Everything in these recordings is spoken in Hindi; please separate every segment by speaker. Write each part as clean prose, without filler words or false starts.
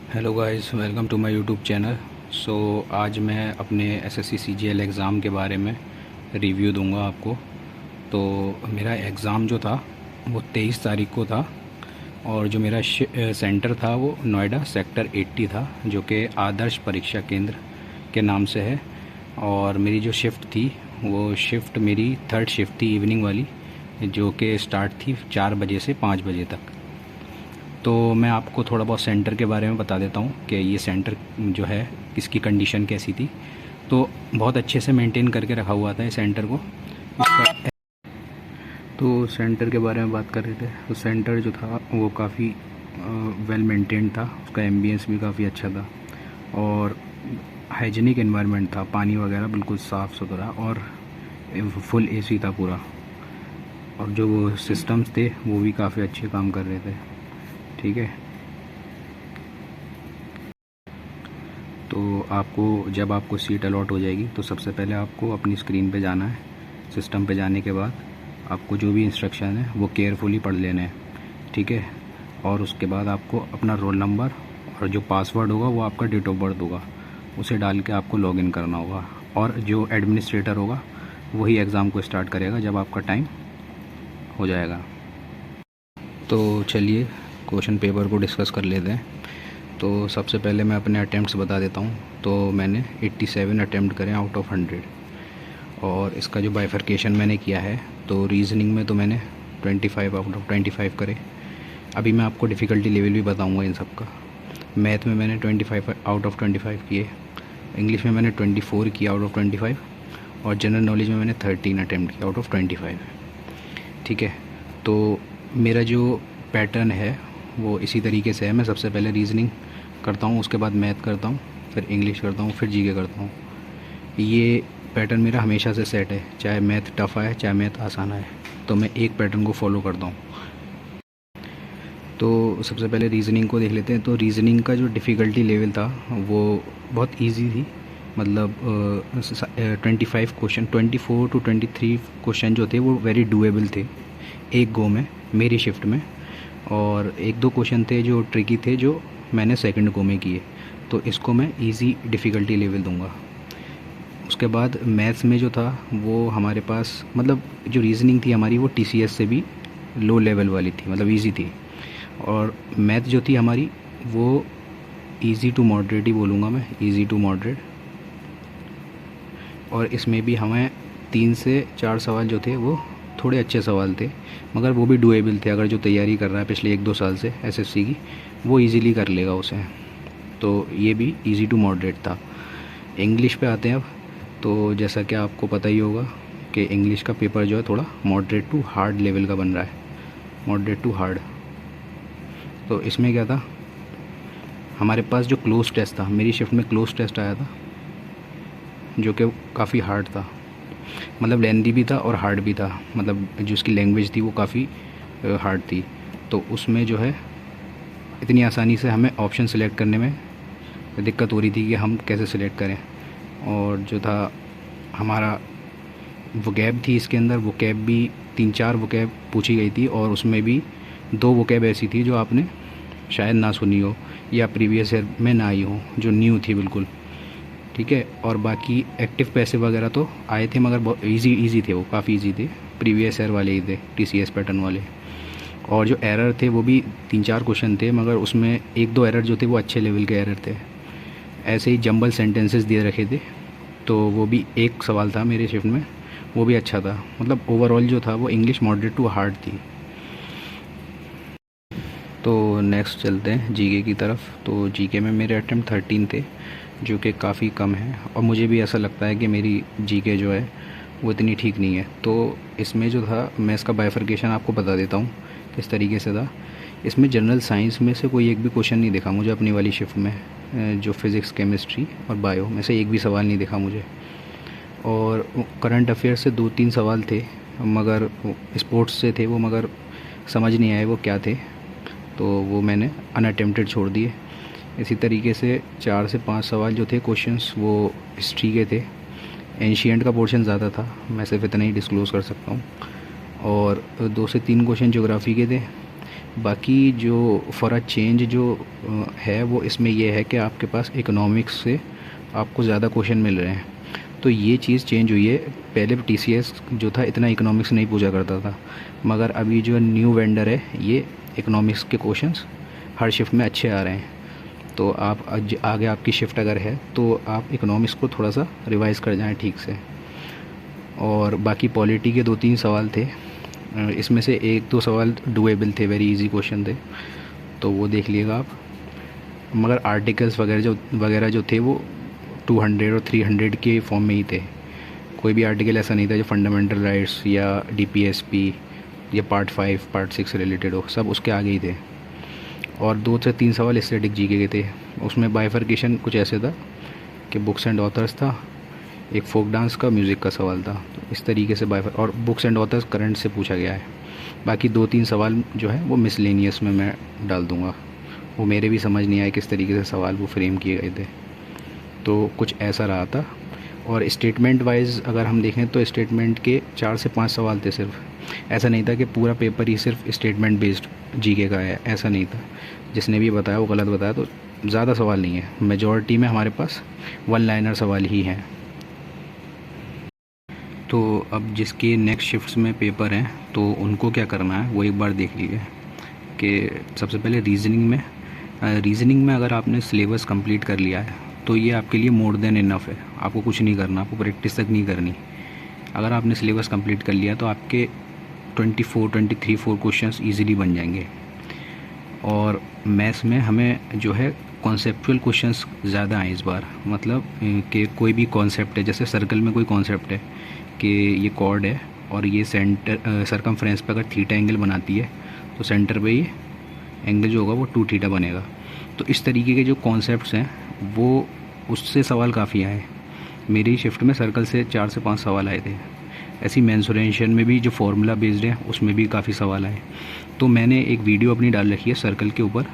Speaker 1: Hello guys, welcome to my YouTube channel. आज मैं अपने एसएससी सीजीएल एग्ज़ाम के बारे में रिव्यू दूंगा आपको। तो मेरा एग्ज़ाम जो था वो 23 तारीख को था, और जो मेरा सेंटर था वो नोएडा सेक्टर 80 था, जो कि आदर्श परीक्षा केंद्र के नाम से है। और मेरी जो शिफ्ट थी वो शिफ्ट मेरी थर्ड शिफ्ट थी, इवनिंग वाली, जो कि स्टार्ट थी 4 बजे से 5 बजे तक। तो मैं आपको थोड़ा बहुत सेंटर के बारे में बता देता हूँ कि ये सेंटर जो है इसकी कंडीशन कैसी थी। तो बहुत अच्छे से मेंटेन करके रखा हुआ था इस सेंटर को। इसका तो सेंटर के बारे में बात कर रहे थे, तो सेंटर जो था वो काफ़ी वेल मेंटेन था, उसका एम्बियंस भी काफ़ी अच्छा था और हाइजीनिक एनवायरनमेंट था। पानी वगैरह बिल्कुल साफ़ सुथरा और फुल एसी था पूरा, और जो वो सिस्टम्स थे वो भी काफ़ी अच्छे काम कर रहे थे। ठीक है, तो जब आपको सीट अलॉट हो जाएगी तो सबसे पहले आपको अपनी स्क्रीन पे जाना है। सिस्टम पे जाने के बाद आपको जो भी इंस्ट्रक्शन है वो केयरफुली पढ़ लेने हैं। ठीक है, और उसके बाद आपको अपना रोल नंबर और जो पासवर्ड होगा वो आपका डेट ऑफ बर्थ होगा, उसे डाल के आपको लॉगिन करना होगा। और जो एडमिनिस्ट्रेटर होगा वही एग्ज़ाम को स्टार्ट करेगा जब आपका टाइम हो जाएगा। तो चलिए क्वेश्चन पेपर को डिस्कस कर लेते हैं। तो सबसे पहले मैं अपने अटैम्प्ट्स बता देता हूँ। तो मैंने 87 अटैम्प्ट करे आउट ऑफ 100, और इसका जो बाइफरकेशन मैंने किया है, तो रीजनिंग में तो मैंने 25 आउट ऑफ 25 करे। अभी मैं आपको डिफ़िकल्टी लेवल भी बताऊँगा इन सब का। मैथ में मैंने 25 आउट ऑफ 25 किए, इंग्लिश में मैंने 24 किया आउट ऑफ 25, और जनरल नॉलेज में मैंने 13 अटैम्प्ट किया आउट ऑफ 25। ठीक है, तो मेरा जो पैटर्न है वो इसी तरीके से है। मैं सबसे पहले रीजनिंग करता हूँ, उसके बाद मैथ करता हूँ, फिर इंग्लिश करता हूँ, फिर जीके करता हूँ। ये पैटर्न मेरा हमेशा से सेट है, चाहे मैथ टफ़ आए चाहे मैथ आसान आए, तो मैं एक पैटर्न को फॉलो करता हूँ। तो सबसे पहले रीजनिंग को देख लेते हैं। तो रीजनिंग का जो डिफ़िकल्टी लेवल था वो बहुत इजी थी। मतलब 25 क्वेश्चन, 24 टू 23 क्वेश्चन जो थे वो वेरी डूएबल थे एक गो में मेरी शिफ्ट में, और एक दो क्वेश्चन थे जो ट्रिकी थे जो मैंने सेकंड गो में किए। तो इसको मैं इजी डिफ़िकल्टी लेवल दूंगा। उसके बाद मैथ्स में जो था वो हमारे पास, मतलब जो रीजनिंग थी हमारी वो टीसीएस से भी लो लेवल वाली थी, मतलब इजी थी। और मैथ जो थी हमारी वो इजी टू मॉडरेट ही बोलूँगा मैं, इजी टू मॉडरेट। और इसमें भी हमें 3 से 4 सवाल जो थे वो थोड़े अच्छे सवाल थे, मगर वो भी डूएबल थे। अगर जो तैयारी कर रहा है पिछले 1-2 साल से एसएससी की, वो इजीली कर लेगा उसे। तो ये भी इजी टू मॉडरेट था। इंग्लिश पे आते हैं अब। तो जैसा कि आपको पता ही होगा कि इंग्लिश का पेपर जो है थोड़ा मॉडरेट टू हार्ड लेवल का बन रहा है, मॉडरेट टू हार्ड। तो इसमें क्या था, हमारे पास जो क्लोज टेस्ट था, मेरी शिफ्ट में क्लोज टेस्ट आया था जो कि काफ़ी हार्ड था। मतलब लेंदी भी था और हार्ड भी था, मतलब जो उसकी लैंग्वेज थी वो काफ़ी हार्ड थी। तो उसमें जो है इतनी आसानी से हमें ऑप्शन सेलेक्ट करने में दिक्कत हो रही थी कि हम कैसे सिलेक्ट करें। और जो था हमारा वोकैब थी, इसके अंदर वोकैब भी 3-4 वोकैब पूछी गई थी, और उसमें भी 2 वोकैब ऐसी थी जो आपने शायद ना सुनी हो या प्रीवियस ईयर में ना आई हो, जो न्यू थी बिल्कुल। ठीक है, और बाकी एक्टिव पैसिव वगैरह तो आए थे, मगर बहुत इजी थे, वो काफ़ी इजी थे, प्रीवियस ईयर वाले ही थे, टीसीएस पैटर्न वाले। और जो एरर थे वो भी 3-4 क्वेश्चन थे, मगर उसमें 1-2 एरर जो थे वो अच्छे लेवल के एरर थे। ऐसे ही जंबल सेंटेंसेस दे रखे थे, तो वो भी एक सवाल था मेरे शिफ्ट में, वो भी अच्छा था। मतलब ओवरऑल जो था वो इंग्लिश मॉडरेट टू हार्ड थी। तो नेक्स्ट चलते हैं जीके की तरफ। तो जीके में मेरे अटैम्प्ट 13 थे, जो कि काफ़ी कम है, और मुझे भी ऐसा लगता है कि मेरी जीके जो है वो इतनी ठीक नहीं है। तो इसमें जो था, मैं इसका बाइफरकेशन आपको बता देता हूँ किस तरीके से था। इसमें जनरल साइंस में से कोई एक भी क्वेश्चन नहीं दिखा मुझे अपनी वाली शिफ्ट में। जो फिज़िक्स, केमिस्ट्री और बायो में से एक भी सवाल नहीं दिखा मुझे। और करंट अफेयर से 2-3 सवाल थे, मगर स्पोर्ट्स से थे वो, मगर समझ नहीं आए वो क्या थे, तो वो मैंने अनअटेम्प्टेड छोड़ दिए। इसी तरीके से 4 से 5 सवाल जो थे क्वेश्चंस वो हिस्ट्री के थे। एंशिएंट का पोर्शन ज़्यादा था, मैं सिर्फ इतना ही डिस्क्लोज़ कर सकता हूँ। और 2 से 3 क्वेश्चन ज्योग्राफी के थे। बाकी जो फॉर अ चेंज जो है वो इसमें ये है कि आपके पास इकोनॉमिक्स से आपको ज़्यादा क्वेश्चन मिल रहे हैं। तो ये चीज़ चेंज हुई है। पहले टीसीएस जो था इतना इकोनॉमिक्स नहीं पूछा करता था, मगर अभी जो न्यू वेंडर है ये इकोनॉमिक्स के क्वेश्चंस हर शिफ्ट में अच्छे आ रहे हैं। तो आप आगे आपकी शिफ्ट अगर है तो आप इकोनॉमिक्स को थोड़ा सा रिवाइज़ कर जाएं ठीक से। और बाकी पॉलिटी के 2-3 सवाल थे, इसमें से 1-2 सवाल डुएबल थे, वेरी इजी क्वेश्चन थे, तो वो देख लीजिएगा आप। मगर आर्टिकल्स वगैरह जो थे वो 200 और 300 के फॉर्म में ही थे। कोई भी आर्टिकल ऐसा नहीं था जो फंडामेंटल राइट्स या डीपीएसपी या पार्ट 5 पार्ट 6 से रिलेटेड हो, सब उसके आगे ही थे। और 2 से 3 सवाल एस्थेटिक जीके के थे। उसमें बाइफर्केशन कुछ ऐसे था कि बुक्स एंड ऑथर्स था, एक फोक डांस का, म्यूज़िक का सवाल था। तो इस तरीके से और बुक्स एंड ऑथर्स करंट से पूछा गया है। बाकी 2-3 सवाल जो है वो मिसलेनियस में मैं डाल दूँगा, वो मेरे भी समझ नहीं आए किस तरीके से सवाल वो फ्रेम किए गए थे। तो कुछ ऐसा रहा था। और स्टेटमेंट वाइज अगर हम देखें तो स्टेटमेंट के 4 से 5 सवाल थे सिर्फ। ऐसा नहीं था कि पूरा पेपर ही सिर्फ स्टेटमेंट बेस्ड जीके का है, ऐसा नहीं था। जिसने भी बताया वो गलत बताया। तो ज़्यादा सवाल नहीं है, मेजॉरिटी में हमारे पास वन लाइनर सवाल ही हैं। तो अब जिसके नेक्स्ट शिफ्ट्स में पेपर हैं तो उनको क्या करना है वो एक बार देख लीजिए कि सबसे पहले रीजनिंग में अगर आपने सिलेबस कंप्लीट कर लिया है तो ये आपके लिए मोर देन इनफ है। आपको कुछ नहीं करना, आपको प्रैक्टिस तक नहीं करनी। अगर आपने सिलेबस कंप्लीट कर लिया तो आपके 23-24 क्वेश्चंस इजीली बन जाएंगे। और मैथ्स में हमें जो है कॉन्सेप्चुअल क्वेश्चंस ज़्यादा आए इस बार। मतलब कि कोई भी कॉन्सेप्ट है, जैसे सर्कल में कोई कॉन्सेप्ट है कि ये कॉर्ड है और ये सेंटर सरकमफ्रेंस पे अगर थीटा एंगल बनाती है तो सेंटर पे ये एंगल जो होगा वो 2 थीटा बनेगा। तो इस तरीके के जो कॉन्सेप्ट्स हैं वो उससे सवाल काफ़ी आए। मेरी शिफ्ट में सर्कल से 4 से 5 सवाल आए थे। ऐसी मेंसुरेशन में भी जो फॉर्मूला बेस्ड है उसमें भी काफ़ी सवाल आए। तो मैंने एक वीडियो अपनी डाल रखी है सर्कल के ऊपर,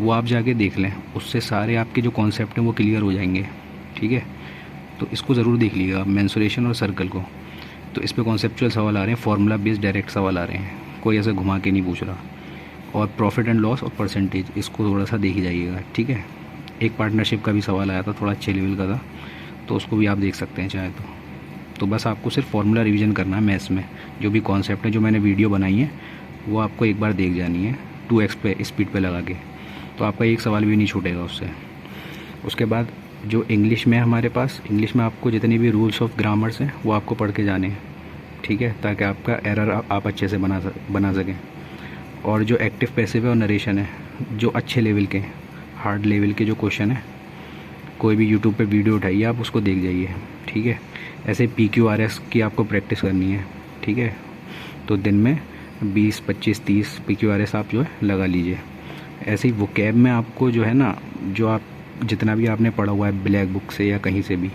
Speaker 1: वो आप जाके देख लें, उससे सारे आपके जो कॉन्सेप्ट हैं वो क्लियर हो जाएंगे। ठीक है, तो इसको ज़रूर देख लीजिएगा, मेंसुरेशन और सर्कल को। तो इस पर कॉन्सेप्चुअल सवाल आ रहे हैं, फार्मूला बेस्ड डायरेक्ट सवाल आ रहे हैं, कोई ऐसे घुमा के नहीं पूछ रहा। और प्रॉफिट एंड लॉस और परसेंटेज, इसको थोड़ा सा देख ही जाइएगा। ठीक है, एक पार्टनरशिप का भी सवाल आया था, थोड़ा अच्छे लेवल का था, तो उसको भी आप देख सकते हैं चाहे तो बस आपको सिर्फ फार्मूला रिवीजन करना है मैथ्स में। जो भी कॉन्सेप्ट है, जो मैंने वीडियो बनाई है वो आपको एक बार देख जानी है 2x पे स्पीड पे लगा के, तो आपका एक सवाल भी नहीं छूटेगा उससे। उसके बाद जो इंग्लिश में हमारे पास, इंग्लिश में आपको जितने भी रूल्स ऑफ ग्रामर्स हैं वो आपको पढ़ के जाने हैं। ठीक है, ताकि आपका एरर आप अच्छे से बना सकें। और जो एक्टिव पैसिव है और नरेशन है, जो अच्छे लेवल के हार्ड लेवल के जो क्वेश्चन है, कोई भी यूट्यूब पे वीडियो उठाइए, आप उसको देख जाइए। ठीक है, ऐसे PQRS की आपको प्रैक्टिस करनी है। ठीक है, तो दिन में 20, 25, 30 PQRS आप जो है लगा लीजिए। ऐसे ही वोकैब में आपको जो है ना, जो आप जितना भी आपने पढ़ा हुआ है ब्लैक बुक से या कहीं से भी,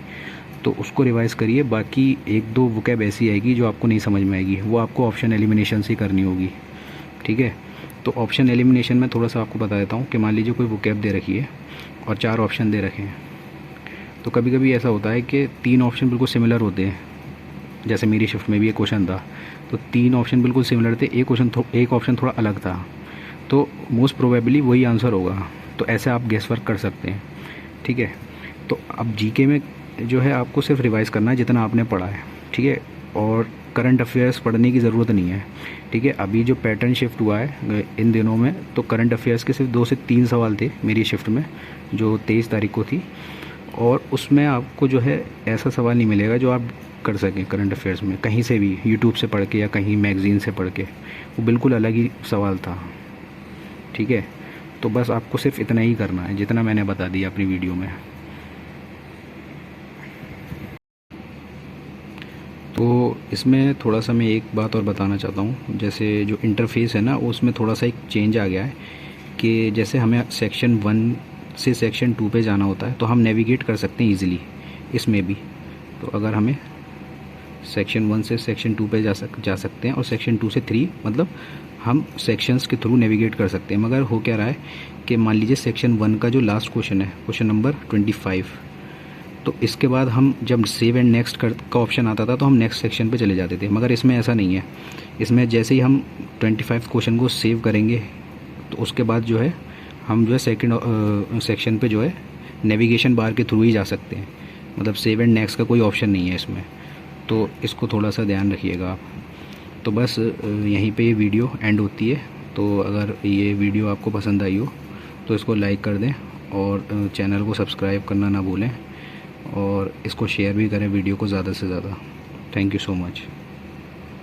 Speaker 1: तो उसको रिवाइज़ करिए। बाकी 1-2 वोकैब ऐसी आएगी जो आपको नहीं समझ में आएगी, वो आपको ऑप्शन एलिमिनेशन से करनी होगी। ठीक है, तो ऑप्शन एलिमिनेशन में थोड़ा सा आपको बता देता हूँ कि मान लीजिए कोई वोकैब दे रखी है और 4 ऑप्शन दे रखे हैं, तो कभी कभी ऐसा होता है कि 3 ऑप्शन बिल्कुल सिमिलर होते हैं। जैसे मेरी शिफ्ट में भी एक क्वेश्चन था, तो 3 ऑप्शन बिल्कुल सिमिलर थे, एक ऑप्शन थोड़ा अलग था, तो मोस्ट प्रोबेबली वही आंसर होगा। तो ऐसे आप गेस वर्क कर सकते हैं। ठीक है, तो अब जीके में जो है आपको सिर्फ रिवाइज़ करना है जितना आपने पढ़ा है। ठीक है, और करंट अफेयर्स पढ़ने की ज़रूरत नहीं है। ठीक है, अभी जो पैटर्न शिफ्ट हुआ है इन दिनों में, तो करंट अफेयर्स के सिर्फ 2 से 3 सवाल थे मेरी शिफ्ट में, जो 23 तारीख को थी। और उसमें आपको जो है ऐसा सवाल नहीं मिलेगा जो आप कर सकें करंट अफेयर्स में कहीं से भी, यूट्यूब से पढ़ के या कहीं मैगज़ीन से पढ़ के। वो बिल्कुल अलग ही सवाल था। ठीक है, तो बस आपको सिर्फ इतना ही करना है जितना मैंने बता दिया अपनी वीडियो में। तो इसमें थोड़ा सा मैं एक बात और बताना चाहता हूँ। जैसे जो इंटरफेस है ना, उसमें थोड़ा सा एक चेंज आ गया है कि जैसे हमें सेक्शन 1 से सेक्शन 2 पे जाना होता है तो हम नेविगेट कर सकते हैं ईज़िली इसमें भी। तो अगर हमें सेक्शन 1 से सेक्शन 2 पे जा सकते हैं, और सेक्शन 2 से 3 मतलब हम सेक्शंस के थ्रू नेविगेट कर सकते हैं। मगर हो क्या रहा है कि मान लीजिए सेक्शन 1 का जो लास्ट क्वेश्चन है, क्वेश्चन नंबर 25, तो इसके बाद हम जब सेव एंड नेक्स्ट का ऑप्शन आता था तो हम नेक्स्ट सेक्शन पे चले जाते थे। मगर इसमें ऐसा नहीं है। इसमें जैसे ही हम 25 क्वेश्चन को सेव करेंगे तो उसके बाद जो है हम जो है सेकंड सेक्शन पे जो है नेविगेशन बार के थ्रू ही जा सकते हैं, मतलब सेव एंड नेक्स्ट का कोई ऑप्शन नहीं है इसमें, तो इसको थोड़ा सा ध्यान रखिएगा आप। तो बस यहीं पे ये वीडियो एंड होती है। तो अगर ये वीडियो आपको पसंद आई हो तो इसको लाइक कर दें और चैनल को सब्सक्राइब करना ना भूलें, और इसको शेयर भी करें वीडियो को ज़्यादा से ज़्यादा। Thank you so much.